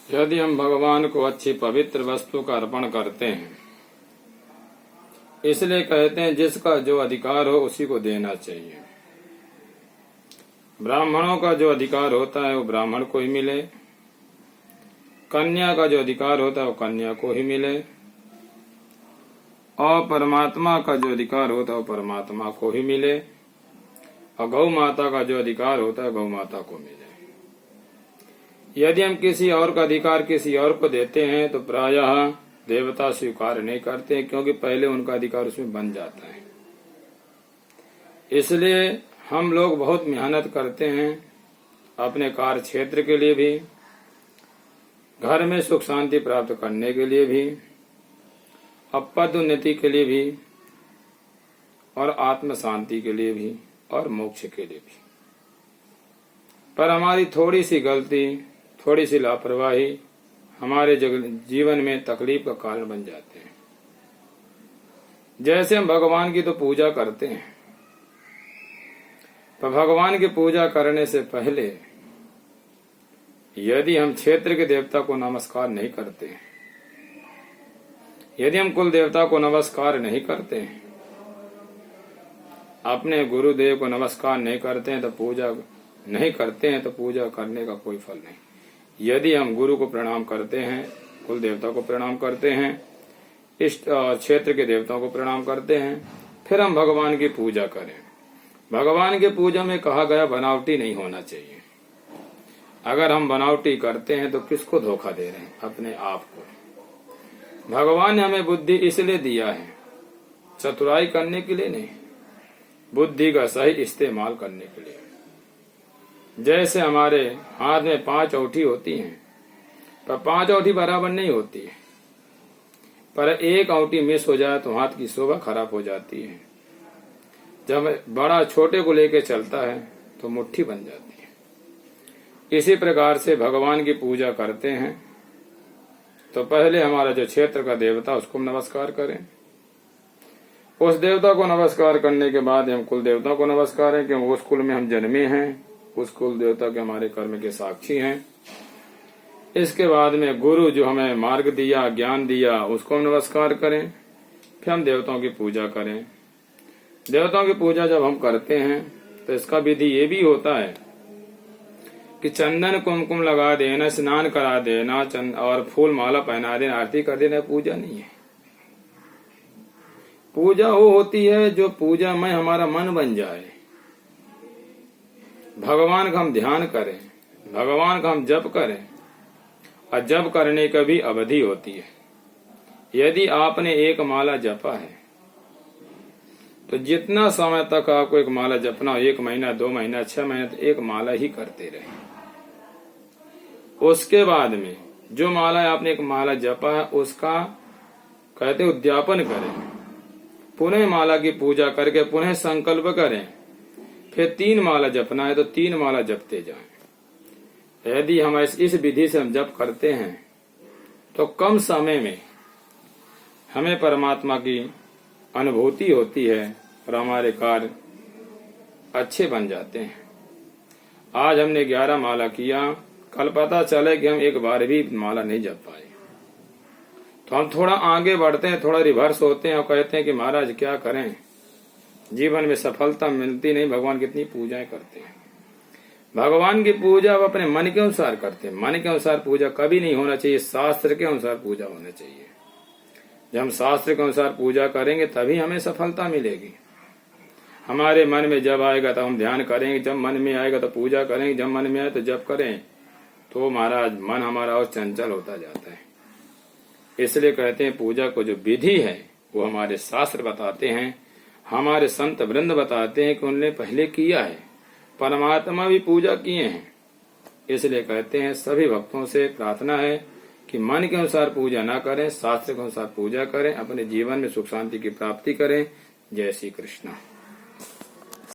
यदि हम भगवान को अच्छी पवित्र वस्तु का अर्पण करते हैं, इसलिए कहते हैं जिसका जो अधिकार हो उसी को देना चाहिए। ब्राह्मणों का जो अधिकार होता है वो ब्राह्मण को ही मिले, कन्या का जो अधिकार होता है वो कन्या को ही मिले, और परमात्मा का जो अधिकार होता है वो परमात्मा को ही मिले, और गौ माता का जो अधिकार होता है गौ माता को मिले। यदि हम किसी और का अधिकार किसी और को देते हैं तो प्रायः देवता स्वीकार नहीं करते, क्योंकि पहले उनका अधिकार उसमें बन जाता है। इसलिए हम लोग बहुत मेहनत करते हैं अपने कार्य क्षेत्र के लिए भी, घर में सुख शांति प्राप्त करने के लिए भी, और पद उन्नति के लिए भी, और आत्म शांति के लिए भी, और मोक्ष के लिए भी। पर हमारी थोड़ी सी गलती, थोड़ी सी लापरवाही हमारे जीवन में तकलीफ का कारण बन जाते हैं। जैसे हम भगवान की तो पूजा करते हैं, पर भगवान की पूजा करने से पहले यदि हम क्षेत्र के देवता को नमस्कार नहीं करते, यदि हम कुल देवता को नमस्कार नहीं करते, अपने गुरुदेव को नमस्कार नहीं करते हैं, तो पूजा नहीं करते हैं, तो पूजा करने का कोई फल नहीं। यदि हम गुरु को प्रणाम करते हैं, कुल देवता को प्रणाम करते हैं, इष्ट क्षेत्र के देवताओं को प्रणाम करते हैं, फिर हम भगवान की पूजा करें। भगवान की पूजा में कहा गया बनावटी नहीं होना चाहिए। अगर हम बनावटी करते हैं तो किसको धोखा दे रहे हैं? अपने आप को। भगवान ने हमें बुद्धि इसलिए दिया है, चतुराई करने के लिए नहीं, बुद्धि का सही इस्तेमाल करने के लिए। जैसे हमारे हाथ में 5 अंगूठी होती हैं, पर 5 अंगूठी बराबर नहीं होती है, पर एक अंगूठी मिस हो जाए तो हाथ की शोभा खराब हो जाती है। जब बड़ा छोटे को लेके चलता है तो मुट्ठी बन जाती है। इसी प्रकार से भगवान की पूजा करते हैं तो पहले हमारा जो क्षेत्र का देवता उसको नमस्कार करें, उस देवता को नमस्कार करने के बाद हम कुल देवता को नमस्कार करें, क्योंकि उस कुल में हम जन्मे हैं, उस कुल देवता के हमारे कर्म के साक्षी हैं। इसके बाद में गुरु जो हमें मार्ग दिया, ज्ञान दिया, उसको हम नमस्कार करें। फिर हम देवताओं की पूजा करें। देवताओं की पूजा जब हम करते हैं तो इसका विधि ये भी होता है कि चंदन कुमकुम लगा देना, स्नान करा देना, और फूल माला पहना देना, आरती कर देना पूजा नहीं है। पूजा वो होती है जो पूजा में हमारा मन बन जाए, भगवान का हम ध्यान करें, भगवान का हम जप करें, और जप करने का भी अवधि होती है। यदि आपने एक माला जपा है तो जितना समय तक आपको एक माला जपना हो, 1 महीना, 2 महीना, 6 महीने, तो एक माला ही करते रहे। उसके बाद में जो माला आपने एक माला जपा है उसका कहते उद्यापन करें, पुनः माला की पूजा करके पुनः संकल्प करें। फिर 3 माला जपना है तो 3 माला जपते जाएं। यदि हम इस विधि से हम जप करते हैं तो कम समय में हमें परमात्मा की अनुभूति होती है और हमारे कार्य अच्छे बन जाते हैं। आज हमने 11 माला किया, कल पता चले कि हम एक बार भी माला नहीं जप पाए, तो हम थोड़ा आगे बढ़ते हैं, थोड़ा रिवर्स होते हैं और कहते हैं कि महाराज क्या करें, जीवन में सफलता मिलती नहीं, भगवान कितनी पूजाएं करते हैं। भगवान की पूजा आप अपने मन के अनुसार करते हैं। मन के अनुसार पूजा कभी नहीं होना चाहिए, शास्त्र के अनुसार पूजा होना चाहिए। जब हम शास्त्र के अनुसार पूजा करेंगे तभी हमें सफलता मिलेगी। हमारे मन में जब आएगा तो हम ध्यान करेंगे, जब मन में आएगा तो पूजा करेंगे, जब मन में आए तो जब करें, तो महाराज मन हमारा और चंचल होता जाता है। इसलिए कहते हैं पूजा को जो विधि है वो हमारे शास्त्र बताते हैं, हमारे संत वृंद बताते हैं कि उन्होंने पहले किया है, परमात्मा भी पूजा किए हैं। इसलिए कहते हैं सभी भक्तों से प्रार्थना है कि मन के अनुसार पूजा ना करें, शास्त्र के अनुसार पूजा करें, अपने जीवन में सुख शांति की प्राप्ति करें। जय श्री कृष्ण।